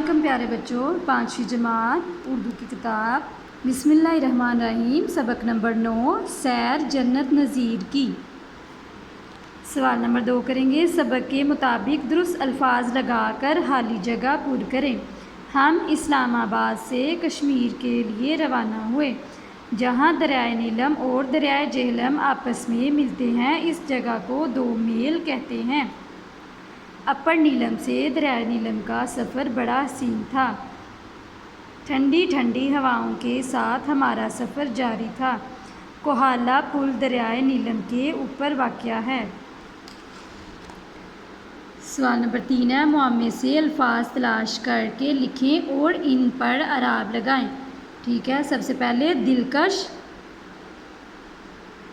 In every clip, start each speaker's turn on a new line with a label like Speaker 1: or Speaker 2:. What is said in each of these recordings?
Speaker 1: علیکم پیارے بچوں، 5ویں جماعت اردو کی کتاب بسم اللہ الرحمن الرحیم سبق نمبر 9 سیر جنت نظیر کی۔ سوال نمبر 2 کریں گے۔ سبق کے مطابق درست الفاظ لگا کر خالی جگہ پر کریں۔ ہم اسلام آباد سے کشمیر کے لیے روانہ ہوئے، جہاں دریائے نیلم اور دریائے جہلم آپس میں ملتے ہیں۔ اس جگہ کو 2 میل کہتے ہیں۔ اپر نیلم سے دریائے نیلم کا سفر بڑا حسین تھا۔ ٹھنڈی ٹھنڈی ہواؤں کے ساتھ ہمارا سفر جاری تھا۔ کوہالہ پل دریائے نیلم کے اوپر واقع ہے۔ سوال نمبر 3 ہے۔ معمے سے الفاظ تلاش کر کے لکھیں اور ان پر اعراب لگائیں۔ ٹھیک ہے، سب سے پہلے دلکش،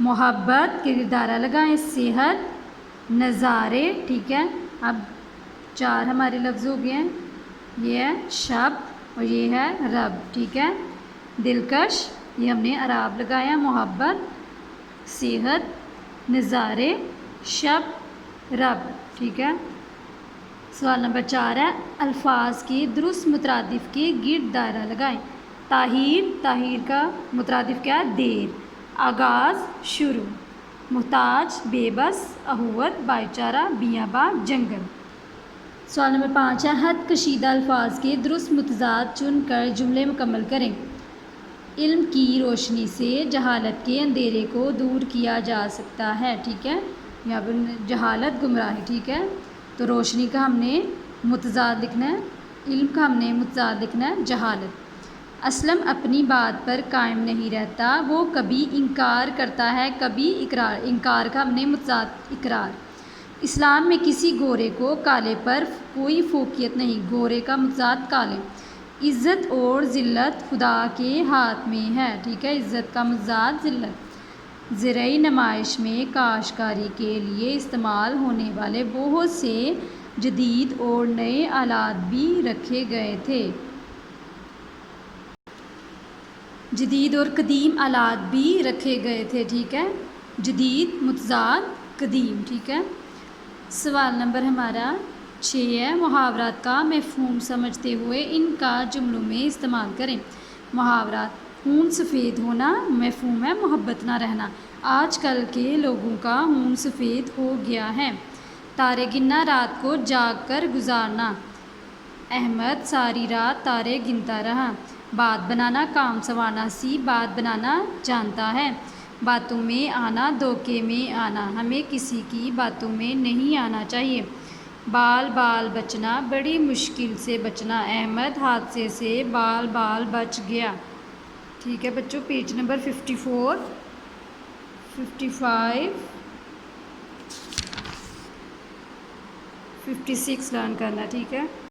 Speaker 1: محبت کے کردارہ لگائیں، صحت، نظارے۔ ٹھیک ہے، اب 4 ہمارے لفظ ہو گئے ہیں۔ یہ ہے شب اور یہ ہے رب۔ ٹھیک ہے، دلکش یہ ہم نے اعراب لگایا، محبت، صحت، نظارے، شب، رب۔ ٹھیک ہے، سوال نمبر 4 ہے۔ الفاظ کے درست مترادف کے گرد دائرہ لگائیں۔ طاہر، طاہر کا مترادف کیا ہے؟ دیر۔ آغاز، شروع۔ محتاج، بے بس۔ اخوت، بھائی چارہ۔ بیاباں، جنگل۔ سوال نمبر 5 ہے۔ حد کشیدہ الفاظ کے درست متضاد چن کر جملے مکمل کریں۔ علم کی روشنی سے جہالت کے اندھیرے کو دور کیا جا سکتا ہے۔ ٹھیک ہے، یہاں پر جہالت گمراہی۔ ٹھیک ہے، تو روشنی کا ہم نے متضاد لکھنا ہے، علم کا ہم نے متضاد لکھنا ہے جہالت۔ اسلم اپنی بات پر قائم نہیں رہتا، وہ کبھی انکار کرتا ہے کبھی اقرار۔ انکار کا ہم نے متضاد اقرار۔ اسلام میں کسی گورے کو کالے پر کوئی فوقیت نہیں، گورے کا متضاد کالے۔ عزت اور ذلت خدا کے ہاتھ میں ہے۔ ٹھیک ہے، عزت کا متضاد ذلت۔ زرعی نمائش میں کاشتکاری کے لیے استعمال ہونے والے بہت سے جدید اور نئے آلات بھی رکھے گئے تھے۔ جدید اور قدیم آلات بھی رکھے گئے تھے۔ ٹھیک ہے، جدید متضاد قدیم۔ ٹھیک ہے، سوال نمبر ہمارا 6 ہے۔ محاورات کا مفہوم سمجھتے ہوئے ان کا جملوں میں استعمال کریں۔ محاورات: خون سفید ہونا، مفہوم ہے محبت نہ رہنا۔ آج کل کے لوگوں کا خون سفید ہو گیا ہے۔ تارے گننا، رات کو جاگ کر گزارنا۔ احمد ساری رات تارے گنتا رہا۔ بات بنانا، کام سنوارنا۔ سی بات بنانا جانتا ہے۔ باتوں میں آنا، دھوکے میں آنا۔ ہمیں کسی کی باتوں میں نہیں آنا چاہیے۔ بال بال بچنا، بڑی مشکل سے بچنا۔ احمد حادثے سے بال بال بچ گیا۔ ٹھیک ہے بچوں، پیج نمبر 54، 55، 56 لرن کرنا۔ ٹھیک ہے۔